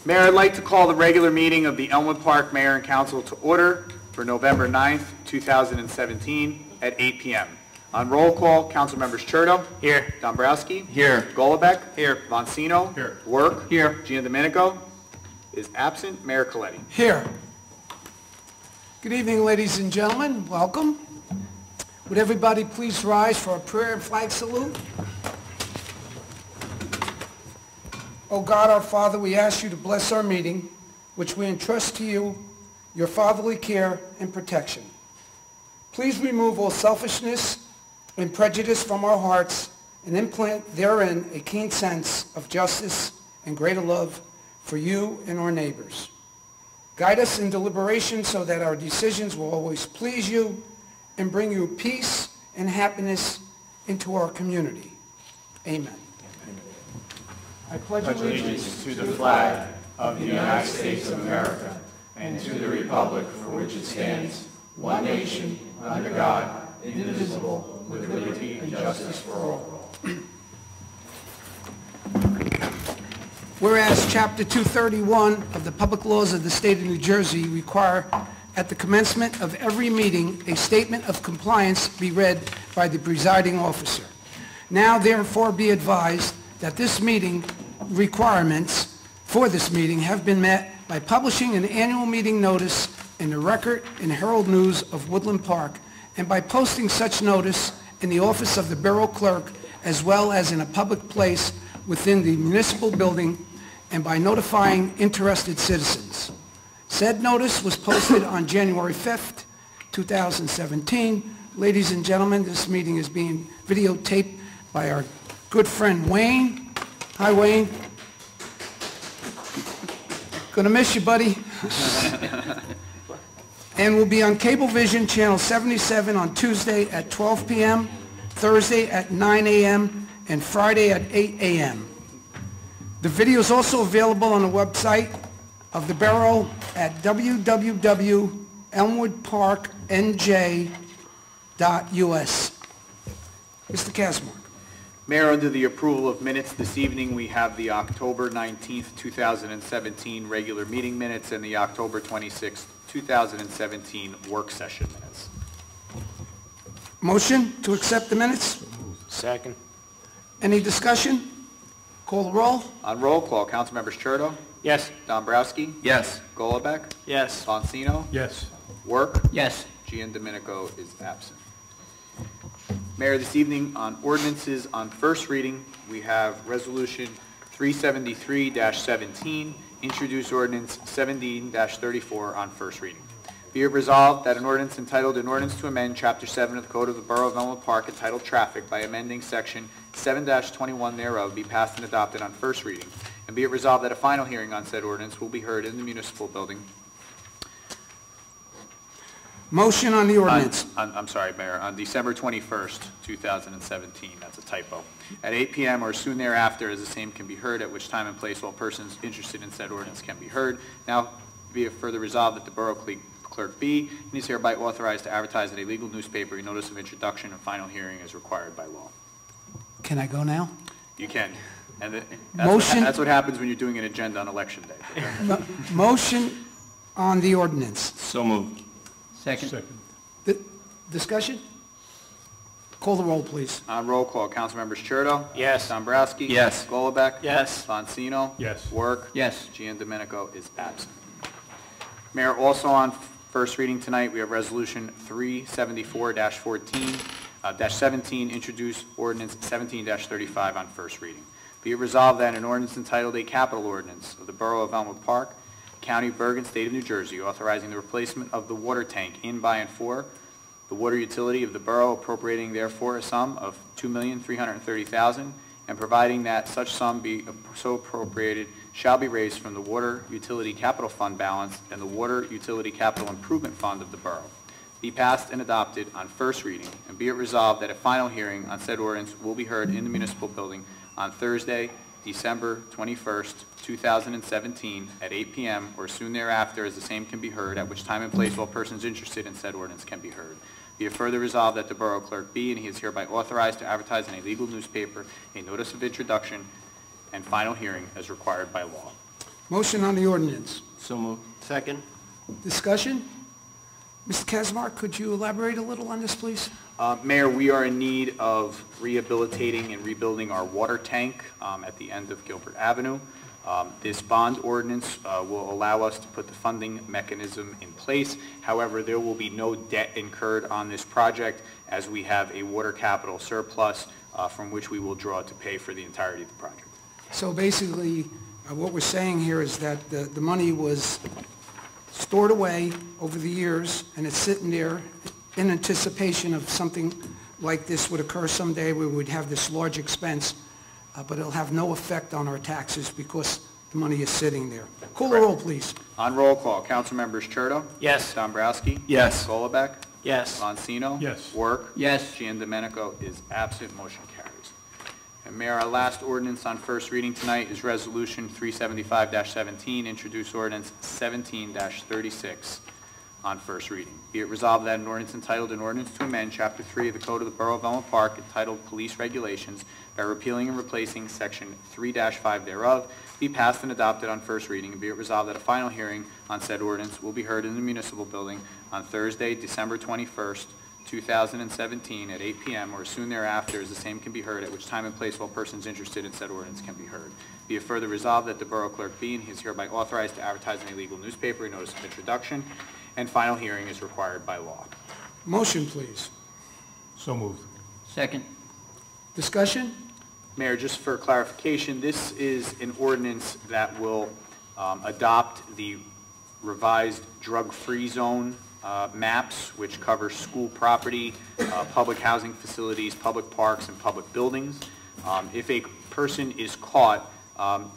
Mayor, I'd like to call the regular meeting of the Elmwood Park Mayor and Council to order for November 9th, 2017 at 8 p.m. On roll call, Council Members Cherto. Here. Dombrowski. Here. Golobeck. Here. Voncino. Here. Work. Here. Giandomenico is absent. Mayor Coletti. Here. Good evening, ladies and gentlemen. Welcome. Would everybody please rise for a prayer and flag salute? O God, our Father, we ask you to bless our meeting, which we entrust to you, your fatherly care and protection. Please remove all selfishness and prejudice from our hearts and implant therein a keen sense of justice and greater love for you and our neighbors. Guide us in deliberation so that our decisions will always please you and bring you peace and happiness into our community. Amen. I pledge allegiance to the flag of the United States of America and to the republic for which it stands, one nation, under God, indivisible, with liberty and justice for all. Whereas Chapter 231 of the Public Laws of the State of New Jersey require at the commencement of every meeting a statement of compliance be read by the presiding officer. Now therefore be advised that this meeting requirements for this meeting have been met by publishing an annual meeting notice in the Record and Herald News of Woodland Park and by posting such notice in the office of the Borough Clerk as well as in a public place within the municipal building and by notifying interested citizens. Said notice was posted on January 5th, 2017. Ladies and gentlemen, this meeting is being videotaped by our good friend Wayne. Hi, Wayne. Gonna miss you, buddy. And will be on Cablevision Channel 77 on Tuesday at 12 p.m., Thursday at 9 a.m., and Friday at 8 a.m. The video is also available on the website of the Borough at www.elmwoodparknj.us. Mr. Casmark. Mayor, under the approval of minutes this evening, we have the October 19th, 2017 regular meeting minutes and the October 26th, 2017 work session minutes. Motion to accept the minutes? Second. Any discussion? Call the roll. On roll call, Councilmembers Cherto. Yes. Dombrowski. Yes. Golobeck. Yes. Voncino. Yes. Work. Yes. Giandomenico is absent. Mayor, this evening on ordinances on first reading, we have Resolution 373-17, introduce ordinance 17-34 on first reading. Be it resolved that an ordinance entitled An Ordinance to Amend Chapter 7 of the Code of the Borough of Elmwood Park entitled Traffic by amending Section 7-21 thereof be passed and adopted on first reading. And be it resolved that a final hearing on said ordinance will be heard in the municipal building. Motion on the ordinance. I'm sorry, Mayor, on December 21st, 2017, that's a typo, at 8 p.m. or soon thereafter as the same can be heard, at which time and place all persons interested in said ordinance can be heard. Now be it further resolved that the Borough Clerk be and is hereby authorized to advertise in a legal newspaper a notice of introduction and final hearing as required by law. Can I go now? You can. And that's what happens when you're doing an agenda on Election Day. Motion on the ordinance. So moved. Second. Discussion? Call the roll, please. On roll call, Councilmembers Cherto. Yes. Dombrowski. Yes. Golobeck. Yes. Foncino. Yes. Work. Yes. Giandomenico is absent. Mayor, also on first reading tonight, we have Resolution 374-17, introduce ordinance 17-35 on first reading. Be it resolved that an ordinance entitled A Capital Ordinance of the Borough of Elmwood Park, County of Bergen, State of New Jersey, authorizing the replacement of the water tank in, by, and for the water utility of the borough, appropriating therefore a sum of $2,330,000, and providing that such sum be so appropriated shall be raised from the Water Utility Capital Fund balance and the Water Utility Capital Improvement Fund of the borough. Be passed and adopted on first reading, and be it resolved that a final hearing on said ordinance will be heard in the municipal building on Thursday, December 21st, 2017 at 8 p.m. or soon thereafter as the same can be heard, at which time and place all persons interested in said ordinance can be heard. Be it further resolved that the Borough Clerk be and he is hereby authorized to advertise in a legal newspaper a notice of introduction and final hearing as required by law. Motion on the ordinance. So moved. Second. Discussion? Mr. Kesmar, could you elaborate a little on this, please? Mayor, we are in need of rehabilitating and rebuilding our water tank at the end of Gilbert Avenue. This bond ordinance will allow us to put the funding mechanism in place. However, there will be no debt incurred on this project as we have a water capital surplus from which we will draw to pay for the entirety of the project. So basically, what we're saying here is that the money was stored away over the years, and it's sitting there in anticipation of something like this would occur someday where we'd have this large expense, but it'll have no effect on our taxes because the money is sitting there. Call the roll, please. On roll call, Councilmembers Churdo. Yes. Dombrowski. Yes. Golubek. Yes. Monsino. Yes. Work. Yes. Giandomenico is absent. Motion carries. And Mayor, our last ordinance on first reading tonight is Resolution 375-17, introduce ordinance 17-36 on first reading. Be it resolved that an ordinance entitled An Ordinance to Amend Chapter 3 of the Code of the Borough of Elmwood Park entitled Police Regulations by repealing and replacing Section 3-5 thereof be passed and adopted on first reading, and be it resolved that a final hearing on said ordinance will be heard in the municipal building on Thursday, December 21st, 2017 at 8 p.m. or soon thereafter, as the same can be heard, at which time and place all persons interested in said ordinance can be heard. Be it further resolved that the Borough Clerk be and he is hereby authorized to advertise in a legal newspaper a notice of introduction, and final hearing is required by law. Motion, please. So moved. Second. Discussion? Mayor, just for clarification, this is an ordinance that will adopt the revised drug-free zone maps, which cover school property, public housing facilities, public parks, and public buildings. If a person is caught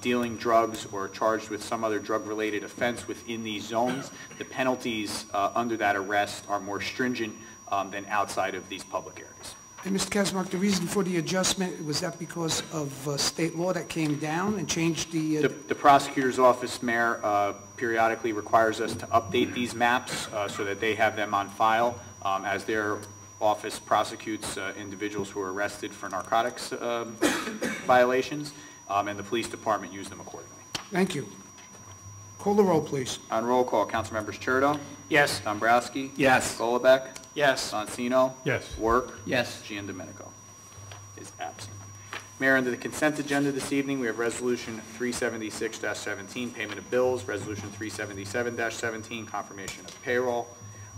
dealing drugs or charged with some other drug-related offense within these zones, the penalties under that arrest are more stringent than outside of these public areas. And Mr. Kesmark, the reason for the adjustment, was that because of state law that came down and changed the... The prosecutor's office, Mayor, periodically requires us to update these maps so that they have them on file as their office prosecutes individuals who are arrested for narcotics violations, and the police department use them accordingly. Thank you. Call the roll, please. On roll call, Councilmembers Churdo. Yes. Dombrowski. Yes. Golubek. Yes. Monsino. Yes. Work. Yes. Giandomenico is absent. Mayor, under the consent agenda this evening, we have Resolution 376-17, payment of bills, Resolution 377-17, confirmation of payroll,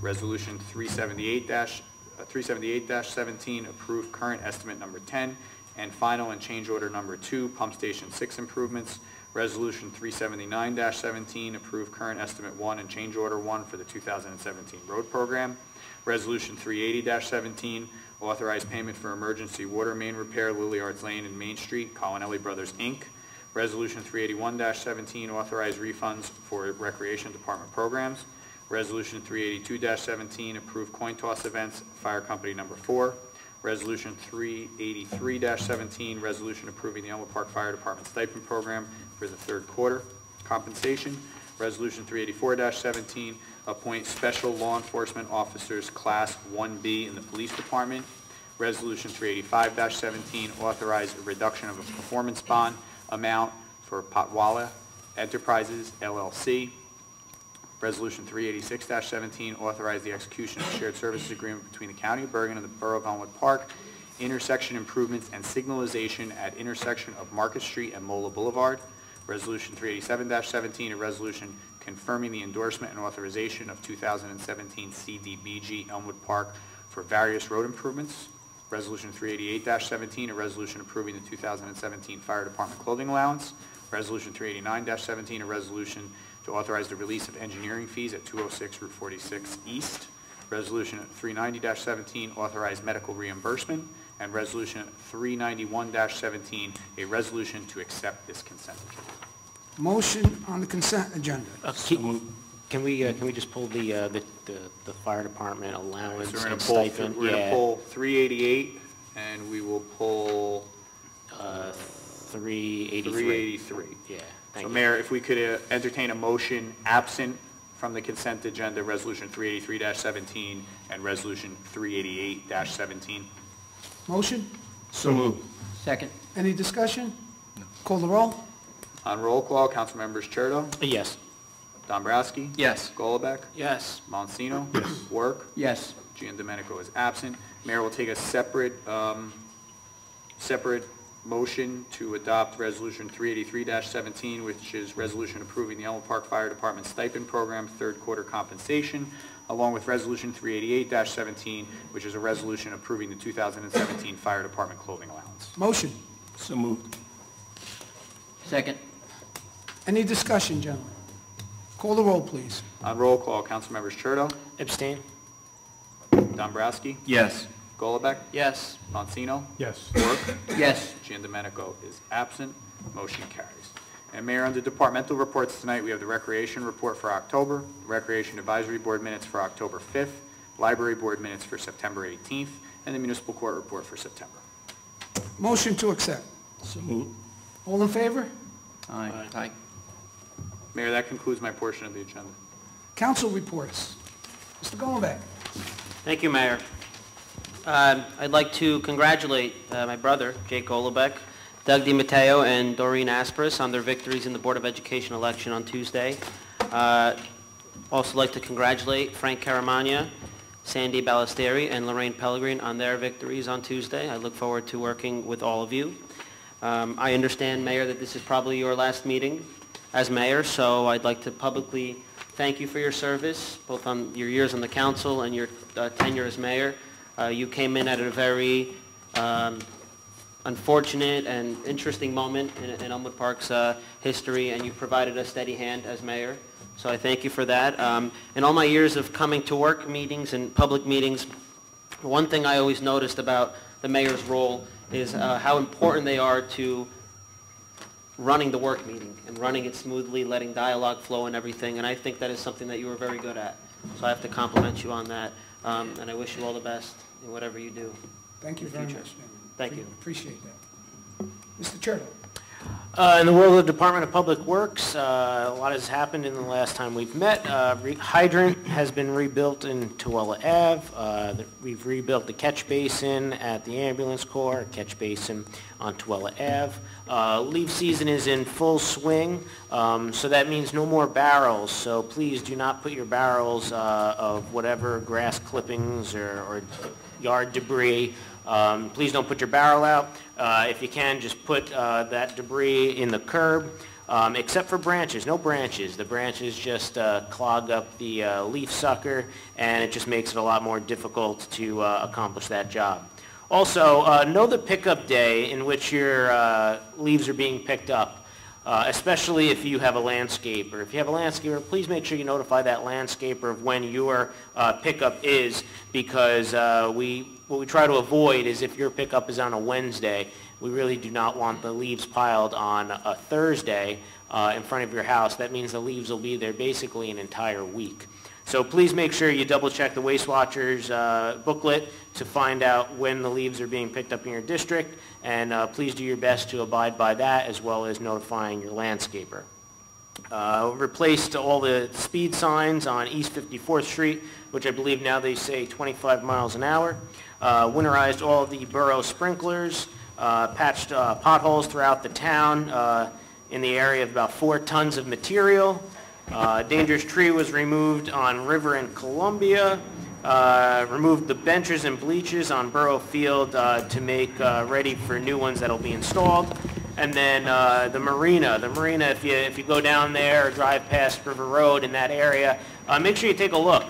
Resolution 378-17, approve current estimate number 10, and final and change order number 2, pump station 6 improvements, Resolution 379-17, approve current estimate 1 and change order 1 for the 2017 road program, Resolution 380-17, authorize payment for emergency water main repair, Lily Arts Lane and Main Street, Colinelli Brothers, Inc. Resolution 381-17, authorize refunds for Recreation Department programs. Resolution 382-17, approve coin toss events, Fire Company Number 4. Resolution 383-17, resolution approving the Elmwood Park Fire Department stipend program for the third quarter. Compensation. Resolution 384-17, appoint special law enforcement officers Class 1B in the Police Department. Resolution 385-17, authorize a reduction of a performance bond amount for Potwala Enterprises, LLC. Resolution 386-17, authorize the execution of a shared services agreement between the County of Bergen and the Borough of Elmwood Park, intersection improvements and signalization at intersection of Market Street and Mola Boulevard. Resolution 387-17, a resolution confirming the endorsement and authorization of 2017 CDBG Elmwood Park for various road improvements. Resolution 388-17, a resolution approving the 2017 Fire Department clothing allowance. Resolution 389-17, a resolution to authorize the release of engineering fees at 206 Route 46 East. Resolution 390-17, authorize medical reimbursement. And Resolution 391-17, a resolution to accept this consent agenda. Motion on the consent agenda. Can we just pull the fire department allowance So we're going and to pull, stipend? we're going to pull 388, and we will pull 383. 383. Yeah, thank So you. Mayor, if we could entertain a motion absent from the consent agenda, Resolution 383-17 and Resolution 388-17. Motion? So moved. Second. Any discussion? Call the roll. On roll call, Councilmembers Churdo, Yes. Dombrowski. Yes. Golombek. Yes. Monsino. Work. Yes. Giandomenico is absent. Mayor will take a separate motion to adopt Resolution 383-17, which is resolution approving the Elmwood Park Fire Department stipend program third quarter compensation, along with Resolution 388-17, which is a resolution approving the 2017 Fire Department clothing allowance. Motion. So moved. Second. Any discussion, gentlemen? Call the roll, please. On roll call, Councilmembers Churdo, Abstain? Dombrowski, Yes. Golombek, Yes. Monsino, Yes. Work, Yes. Giandomenico is absent. Motion carries. And Mayor, under departmental reports tonight, we have the Recreation Report for October, the Recreation Advisory Board minutes for October 5th, Library Board minutes for September 18th, and the Municipal Court Report for September. Motion to accept. So moved. All in favor? Aye. Mayor, that concludes my portion of the agenda. Council reports. Mr. Golombek. Thank you, Mayor. I'd like to congratulate my brother, Jake Golombek, Doug DiMatteo, and Doreen Aspris on their victories in the Board of Education election on Tuesday. Also like to congratulate Frank Caramagna, Sandy Ballesteri, and Lorraine Pellegrin on their victories on Tuesday. I look forward to working with all of you. I understand, Mayor, that this is probably your last meeting as mayor, so I'd like to publicly thank you for your service, both on your years on the council and your tenure as mayor. You came in at a very unfortunate and interesting moment in Elmwood Park's history, and you provided a steady hand as mayor. So I thank you for that. In all my years of coming to work meetings and public meetings, one thing I always noticed about the mayor's role is how important they are to running the work meeting and running it smoothly, letting dialogue flow and everything, and I think that is something that you were very good at. So I have to compliment you on that, and I wish you all the best in whatever you do. Thank you in the very future. much, gentlemen. Thank you. Appreciate that. Mr. Churdo. In the world of the Department of Public Works, a lot has happened in the last time we've met. Hydrant has been rebuilt in Tooele Ave. We've rebuilt the catch basin at the ambulance corps, catch basin on Tooele Ave. Leaf season is in full swing, so that means no more barrels. So please do not put your barrels of whatever grass clippings or yard debris. Please don't put your barrel out. If you can, just put that debris in the curb, except for branches. No branches. The branches just clog up the leaf sucker, and it just makes it a lot more difficult to accomplish that job. Also, know the pickup day in which your leaves are being picked up, especially if you have a landscaper. If you have a landscaper, please make sure you notify that landscaper of when your pickup is, because what we try to avoid is if your pickup is on a Wednesday, we really do not want the leaves piled on a Thursday in front of your house. That means the leaves will be there basically an entire week. So please make sure you double check the Waste Watchers booklet to find out when the leaves are being picked up in your district, and please do your best to abide by that, as well as notifying your landscaper. Replaced all the speed signs on East 54th Street, which I believe now they say 25 miles an hour. Winterized all the borough sprinklers, patched potholes throughout the town in the area of about 4 tons of material. Dangerous tree was removed on River and Columbia. Removed the benches and bleachers on Borough Field to make ready for new ones that will be installed. And then the marina, if you go down there or drive past River Road in that area, make sure you take a look.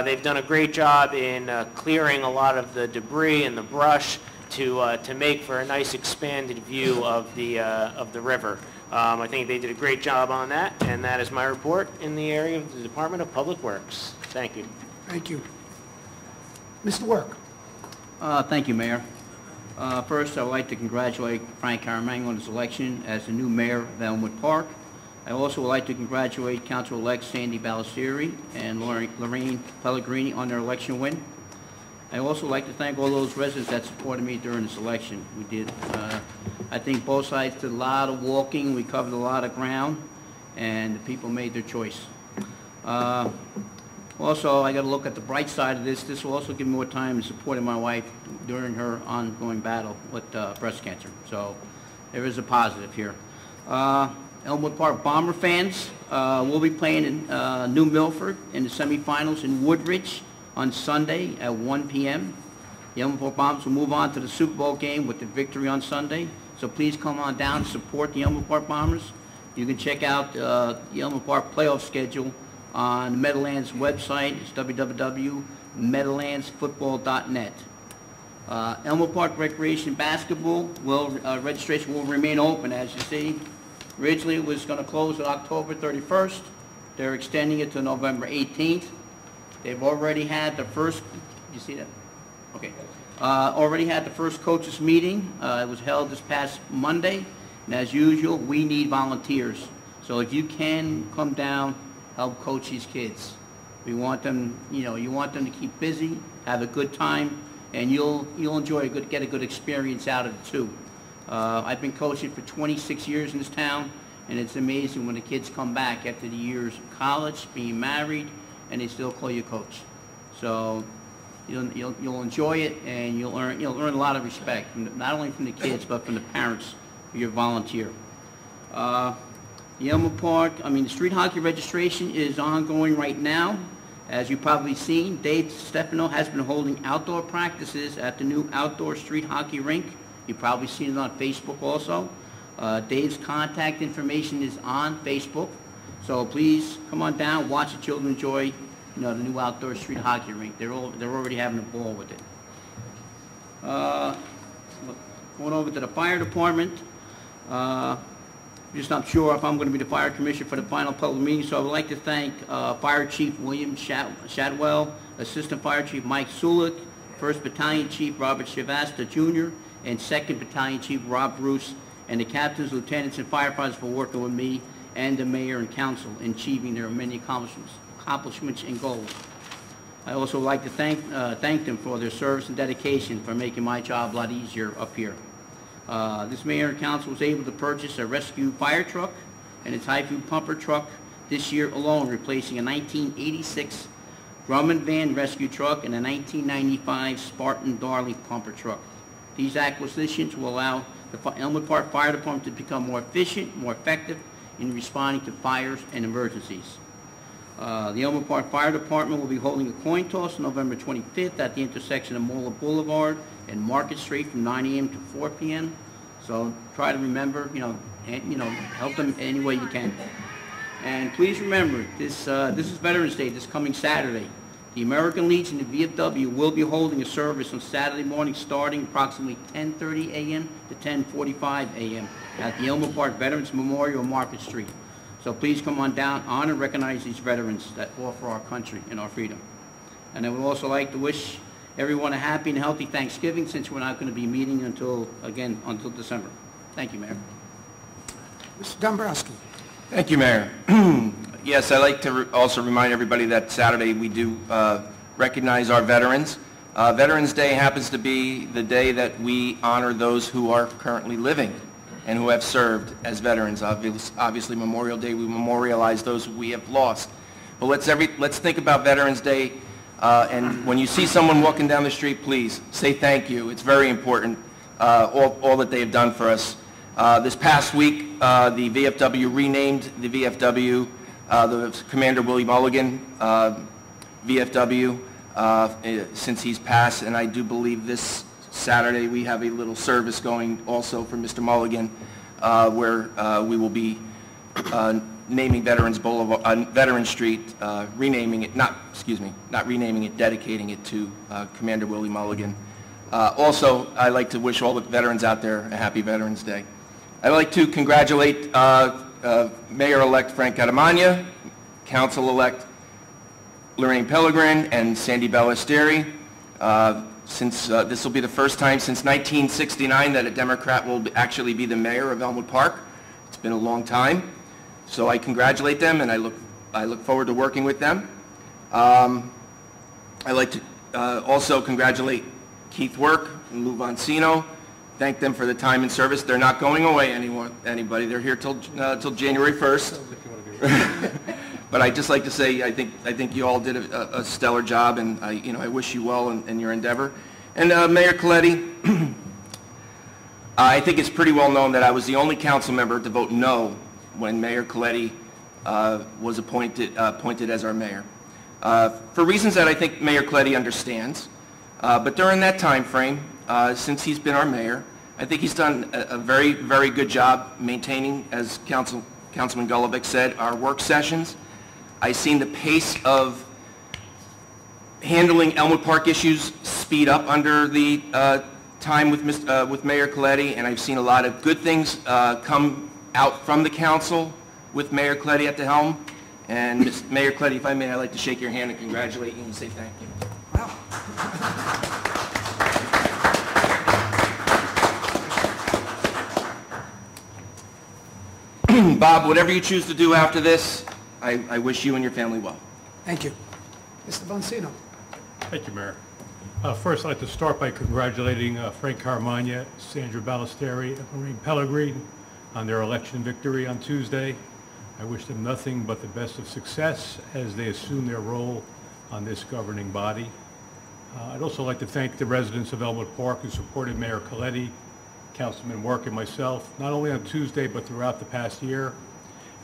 They've done a great job in clearing a lot of the debris and the brush to make for a nice expanded view of the river. I think they did a great job on that, and that is my report in the area of the Department of Public Works. Thank you. Thank you. Mr. Work. Thank you, Mayor. First, I would like to congratulate Frank Caramagna on his election as the new mayor of Elmwood Park. I also would like to congratulate Council-elect Sandy Ballesteri and Lorraine Pellegrini on their election win. I also like to thank all those residents that supported me during this election. We did, I think both sides did a lot of walking, we covered a lot of ground, and the people made their choice. Also, I got to look at the bright side of this. This will also give me more time in supporting my wife during her ongoing battle with breast cancer. So there is a positive here. Elmwood Park Bomber fans will be playing in New Milford in the semifinals in Woodridge on Sunday at 1 p.m. The Elmwood Park Bombers will move on to the Super Bowl game with the victory on Sunday. So please come on down and support the Elmwood Park Bombers. You can check out the Elmwood Park playoff schedule on the Meadowlands website. It's www.meadowlandsfootball.net. Elmwood Park Recreation Basketball registration will remain open, as you see. Originally, it was going to close on October 31st. They're extending it to November 18th. They've already had the first, you see that? Okay. Already had the first coaches meeting. It was held this past Monday. And as usual, we need volunteers. So if you can come down, help coach these kids. We want them, you want them to keep busy, have a good time, and you'll enjoy get a good experience out of it too. I've been coaching for 26 years in this town, and it's amazing when the kids come back after the years of college, being married, and they still call you coach. So you'll enjoy it, and you'll earn a lot of respect, not only from the kids but from the parents for your volunteer. The Elmwood Park, the street hockey registration is ongoing right now. As you've probably seen, Dave Stefano has been holding outdoor practices at the new outdoor street hockey rink. You've probably seen it on Facebook also. Dave's contact information is on Facebook. So please come on down, watch the children enjoy the new outdoor street hockey rink. They're already having a ball with it. Going over to the fire department. Just not sure if I'm going to be the fire commissioner for the final public meeting, so I would like to thank Fire Chief William Shadwell, Assistant Fire Chief Mike Sulik, 1st Battalion Chief Robert Shavasta Jr., and 2nd Battalion Chief Rob Bruce, and the captains, lieutenants, and firefighters for working with me and the mayor and council in achieving their many accomplishments and goals. I also would like to thank them for their service and dedication for making my job a lot easier up here. This mayor and council was able to purchase a rescue fire truck and a Typhoon pumper truck this year alone, replacing a 1986 Grumman van rescue truck and a 1995 Spartan Darley pumper truck. These acquisitions will allow the Elmwood Park Fire Department to become more efficient, more effective in responding to fires and emergencies. The Elmwood Park Fire Department will be holding a coin toss on November 25th at the intersection of Mola Boulevard and Market Street from 9 a.m. to 4 p.m. So try to remember, help them any way you can. And please remember, this is Veterans Day, this coming Saturday. The American Legion of VFW will be holding a service on Saturday morning starting approximately 10:30 a.m. to 10:45 a.m. at the Elmwood Park Veterans Memorial on Market Street. So please come on down, honor and recognize these veterans that fought for our country and our freedom. And I would also like to wish everyone a happy and healthy Thanksgiving, since we're not going to be meeting until December. Thank you, Mayor. Mr. Dombrowski. Thank you, Mayor. Yes, I'd like to also remind everybody that Saturday we do recognize our veterans. Veterans Day happens to be the day that we honor those who are currently living and who have served as veterans. Obviously, Memorial Day, we memorialize those we have lost. But let's think about Veterans Day, and when you see someone walking down the street, please say thank you. It's very important, all that they have done for us. This past week, the VFW renamed the VFW, the Commander Willie Mulligan VFW, since he's passed, and I do believe this Saturday we have a little service going also for Mr. Mulligan, where we will be naming Veterans Boulevard, Veteran Street, renaming it, not renaming it, dedicating it to Commander Willie Mulligan. Also, I'd like to wish all the veterans out there a happy Veterans Day. I'd like to congratulate Mayor-elect Frank Catamagna, Council-elect Lorraine Pellegrin, and Sandy Ballestieri. Since this will be the first time since 1969 that a Democrat will actually be the mayor of Elmwood Park. It's been a long time. So I congratulate them, and I look forward to working with them. I'd like to also congratulate Keith Work and Lou Vancino. Thank them for the time and service. They're not going away anybody. They're here till January 1st. But I'd just like to say I think you all did a stellar job, and I wish you well in your endeavor. And Mayor Coletti, I think it's pretty well known that I was the only council member to vote no when Mayor Coletti was appointed as our mayor. For reasons that I think Mayor Coletti understands, but during that time frame, since he's been our mayor, I think he's done a very, very good job maintaining, as Councilman Golubeck said, our work sessions. I've seen the pace of handling Elmwood Park issues speed up under the time with Mayor Coletti, and I've seen a lot of good things come out from the council with Mayor Coletti at the helm. And Mayor Coletti, if I may, I'd like to shake your hand and congratulate you and say thank you. Bob, whatever you choose to do after this, I wish you and your family well. Thank you. Mr. Bonsino. Thank you, Mayor. First, I'd like to start by congratulating Frank Caramagna, Sandra Ballesteri, and Maureen Pellegrin on their election victory on Tuesday. I wish them nothing but the best of success as they assume their role on this governing body. I'd also like to thank the residents of Elmwood Park who supported Mayor Coletti, Councilman Work, and myself, not only on Tuesday but throughout the past year.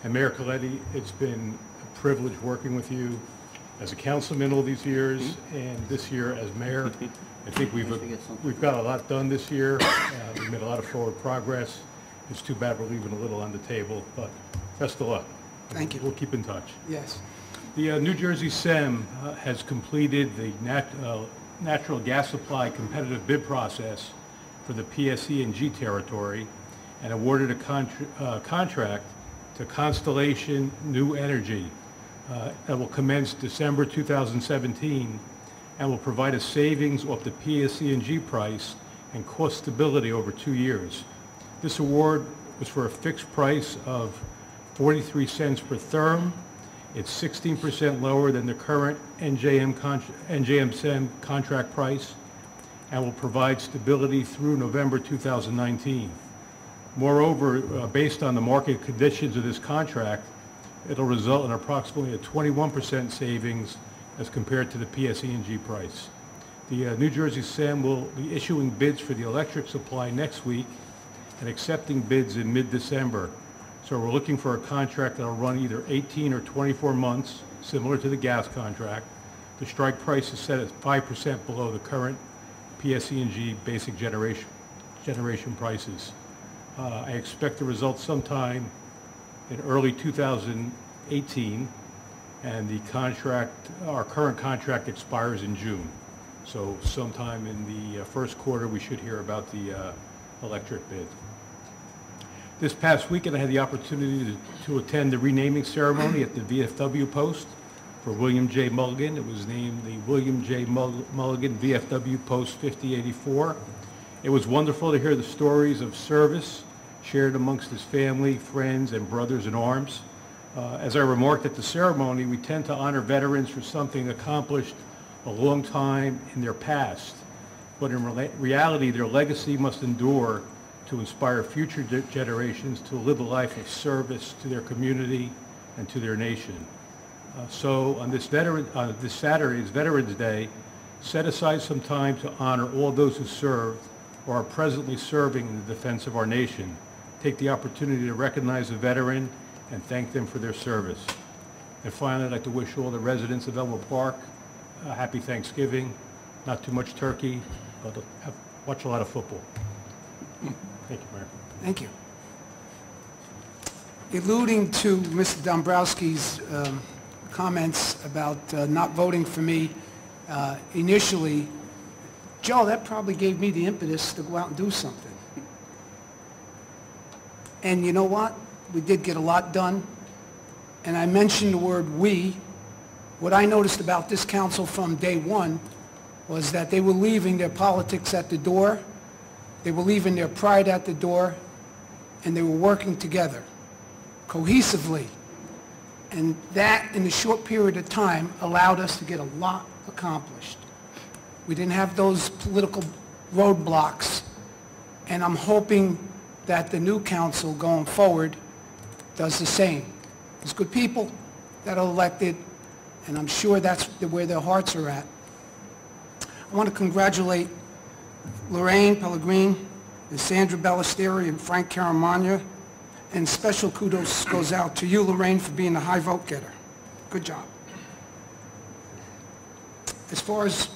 And Mayor Coletti, it's been a privilege working with you as a councilman all these years and this year as mayor. I think we've got a lot done this year. We've made a lot of forward progress. It's too bad we're leaving a little on the table, but best of luck. Thank you. We'll keep in touch. Yes. The New Jersey SEM has completed the natural gas supply competitive bid process for the PSE&G territory and awarded a contract to Constellation New Energy that will commence December 2017 and will provide a savings off the PSE&G price and cost stability over 2 years. This award was for a fixed price of 43 cents per therm. It's 16% lower than the current NJM SEM contract price and will provide stability through November 2019. Moreover, based on the market conditions of this contract, it'll result in approximately a 21% savings as compared to the PSE&G price. The New Jersey SEM will be issuing bids for the electric supply next week and accepting bids in mid-December. So we're looking for a contract that will run either 18 or 24 months, similar to the gas contract. The strike price is set at 5% below the current PSE&G basic generation prices. I expect the results sometime in early 2018, and the contract, our current contract expires in June. So sometime in the first quarter, we should hear about the electric bid. This past weekend, I had the opportunity to attend the renaming ceremony at the VFW post for William J. Mulligan. It was named the William J. Mulligan VFW Post 5084. It was wonderful to hear the stories of service shared amongst his family, friends, and brothers in arms. As I remarked at the ceremony, we tend to honor veterans for something accomplished a long time in their past. But in reality, their legacy must endure to inspire future generations to live a life of service to their community and to their nation. So on this Saturday's Veterans Day, set aside some time to honor all those who served or are presently serving in the defense of our nation. Take the opportunity to recognize a veteran and thank them for their service. And finally, I'd like to wish all the residents of Elmwood Park a happy Thanksgiving. Not too much turkey, but watch a lot of football. Thank you, Mayor. Thank you. Alluding to Mr. Dombrowski's comments about not voting for me initially, Joe, that probably gave me the impetus to go out and do something. And you know what? We did get a lot done. And I mentioned the word we. What I noticed about this council from day one was that they were leaving their politics at the door, they were leaving their pride at the door, and they were working together, cohesively. And that, in a short period of time, allowed us to get a lot accomplished. We didn't have those political roadblocks, and I'm hoping that the new council going forward does the same. There's good people that are elected, and I'm sure that's where their hearts are at. I want to congratulate Lorraine Pellegrin and Sandra Ballesteri and Frank Caramagna And special kudos goes out to you, Lorraine, for being the high vote getter. Good job. As far as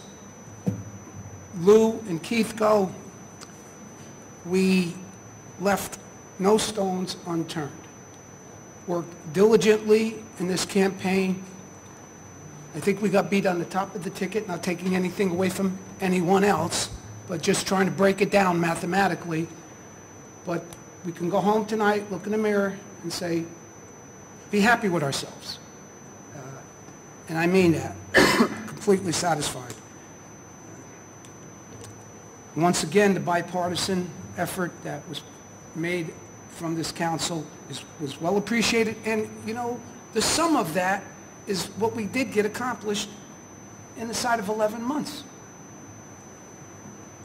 Lou and Keith go, we left no stones unturned. Worked diligently in this campaign. I think we got beat on the top of the ticket, not taking anything away from anyone else, but just trying to break it down mathematically. But we can go home tonight, look in the mirror, and say, be happy with ourselves. And I mean that, completely satisfied. Once again, the bipartisan effort that was made from this council was well appreciated, and, you know, the sum of that is what we did get accomplished in the side of 11 months.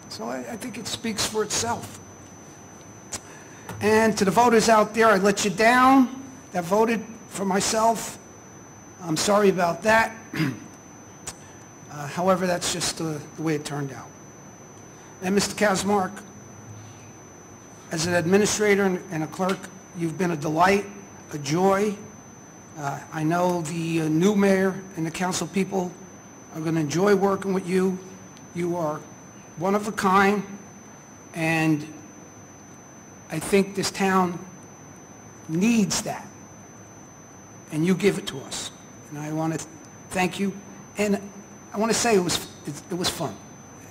So I think it speaks for itself. And to the voters out there, I let you down that voted for myself. I'm sorry about that. However, that's just the way it turned out. And Mr. Kazmark, as an administrator and a clerk, you've been a delight, a joy. I know the new mayor and the council people are going to enjoy working with you. You are one of a kind, and I think this town needs that, and you give it to us. And I want to thank you, and I want to say it was fun.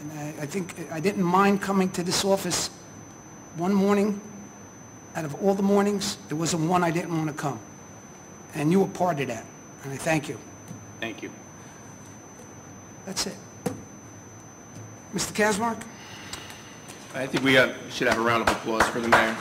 And I think I didn't mind coming to this office one morning. Out of all the mornings, there wasn't one I didn't want to come. And you were part of that, and I thank you. Thank you. That's it. Mr. Kazmark? I think we should have a round of applause for the mayor.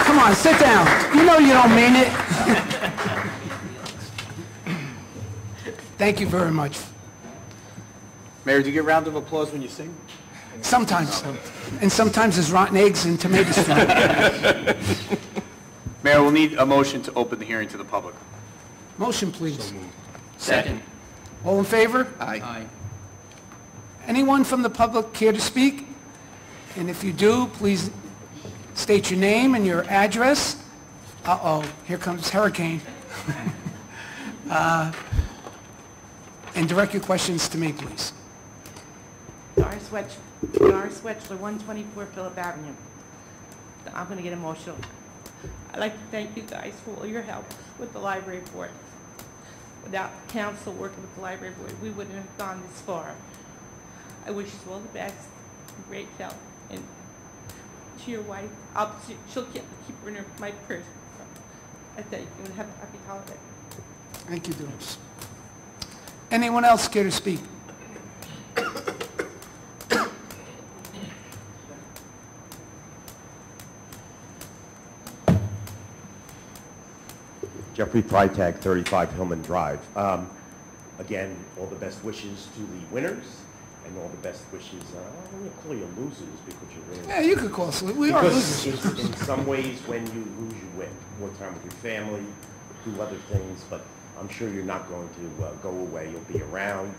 Come on, sit down. You know you don't mean it. Thank you very much. Mayor, do you get a round of applause when you sing? Sometimes. And sometimes there's rotten eggs and tomatoes. Mayor, we'll need a motion to open the hearing to the public. Motion, please. Second. All in favor? Aye. Anyone from the public care to speak? And if you do, please state your name and your address. Uh-oh, here comes hurricane. And direct your questions to me, please. Doris Wetchler, 124 Phillip Avenue. I'm going to get emotional. I'd like to thank you guys for all your help with the library board. Without council working with the library board, we wouldn't have gone this far. I wish you all the best, great health, and to your wife, she'll keep her in my purse. I thank you, and have a happy holiday. Thank you, Doris. Anyone else care to speak? Jeffrey Freitag, 35 Hillman Drive. Again, all the best wishes to the winners, and all the best wishes, I'm going to call you losers because you're really... Yeah, you could call us. We are Because losers. in some ways, when you lose, you win. More time with your family, do other things, but I'm sure you're not going to go away. You'll be around.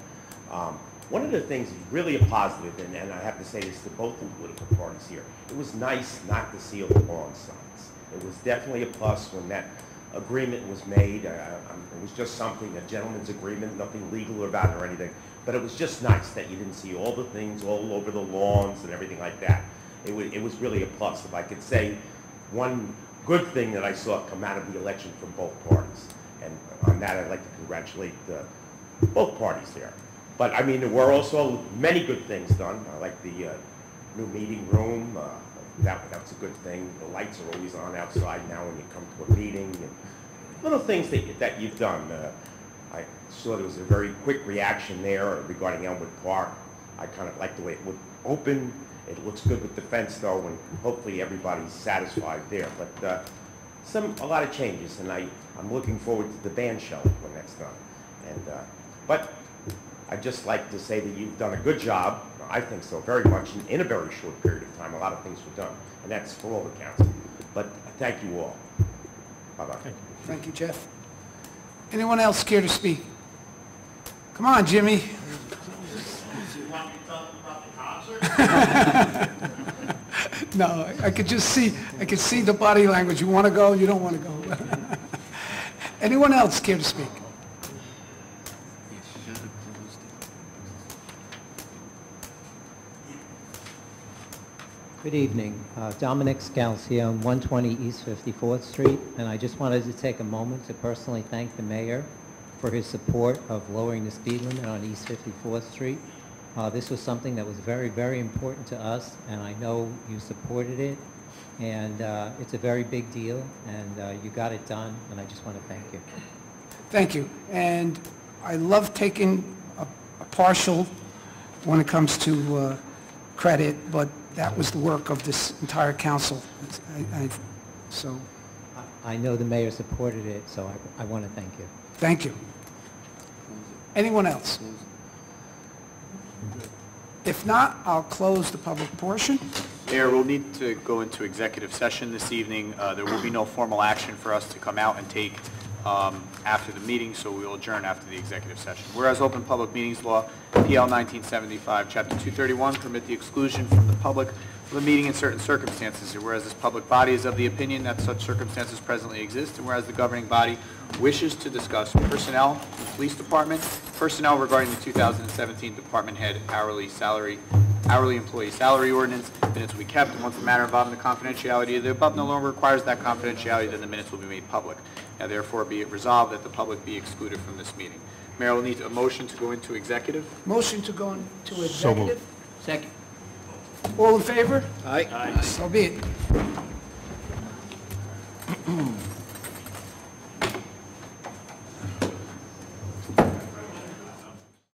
One of the things is really a positive, and I have to say this to both the political parties here, it was nice not to see all the lawn signs. It was definitely a plus when that agreement was made. It was just something, a gentleman's agreement, nothing legal about it or anything, but it was just nice that you didn't see all the things all over the lawns and everything like that. It was really a plus. If I could say one good thing that I saw come out of the election from both parties, and on that I'd like to congratulate both parties there. But I mean, there were also many good things done. I like the new meeting room. That's a good thing. The lights are always on outside now when you come to a meeting. And little things that you've done. I saw there was a very quick reaction there regarding Elmwood Park. I kind of like the way it looked open. It looks good with the fence though, and hopefully everybody's satisfied there. But a lot of changes, and I'm looking forward to the band show when that's done. And but I'd just like to say that you've done a good job. I think so, very much, in a very short period of time. A lot of things were done, and that's for all the council. But thank you all. Bye-bye. Thank you, Jeff. Anyone else care to speak? Come on, Jimmy. No, I could see the body language. You want to go, you don't want to go. Anyone else care to speak? Good evening. Dominic Scalzione, 120 East 54th Street, and I just wanted to take a moment to personally thank the mayor for his support of lowering the speed limit on East 54th Street. This was something that was very, very important to us, and I know you supported it, and it's a very big deal, and you got it done, and I just want to thank you. Thank you. And I love taking a partial when it comes to credit, but that was the work of this entire council. So, I know the mayor supported it, so I want to thank you. thank you. Anyone else? If not, I'll close the public portion. Mayor, we'll need to go into executive session this evening. There will be no formal action for us to come out and take after the meeting, so we will adjourn after the executive session. Whereas Open Public Meetings Law, PL 1975, Chapter 231, permit the exclusion from the public of a meeting in certain circumstances, and whereas this public body is of the opinion that such circumstances presently exist, and whereas the governing body wishes to discuss personnel in the police department, personnel regarding the 2017 department head hourly employee salary ordinance, minutes will be kept, and once the matter involving the confidentiality of the above no longer requires that confidentiality, then the minutes will be made public. Now therefore be it resolved that the public be excluded from this meeting. Mayor will need a motion to go into executive. Motion to go into So moved. executive. Second. All in favor? Aye. So be it.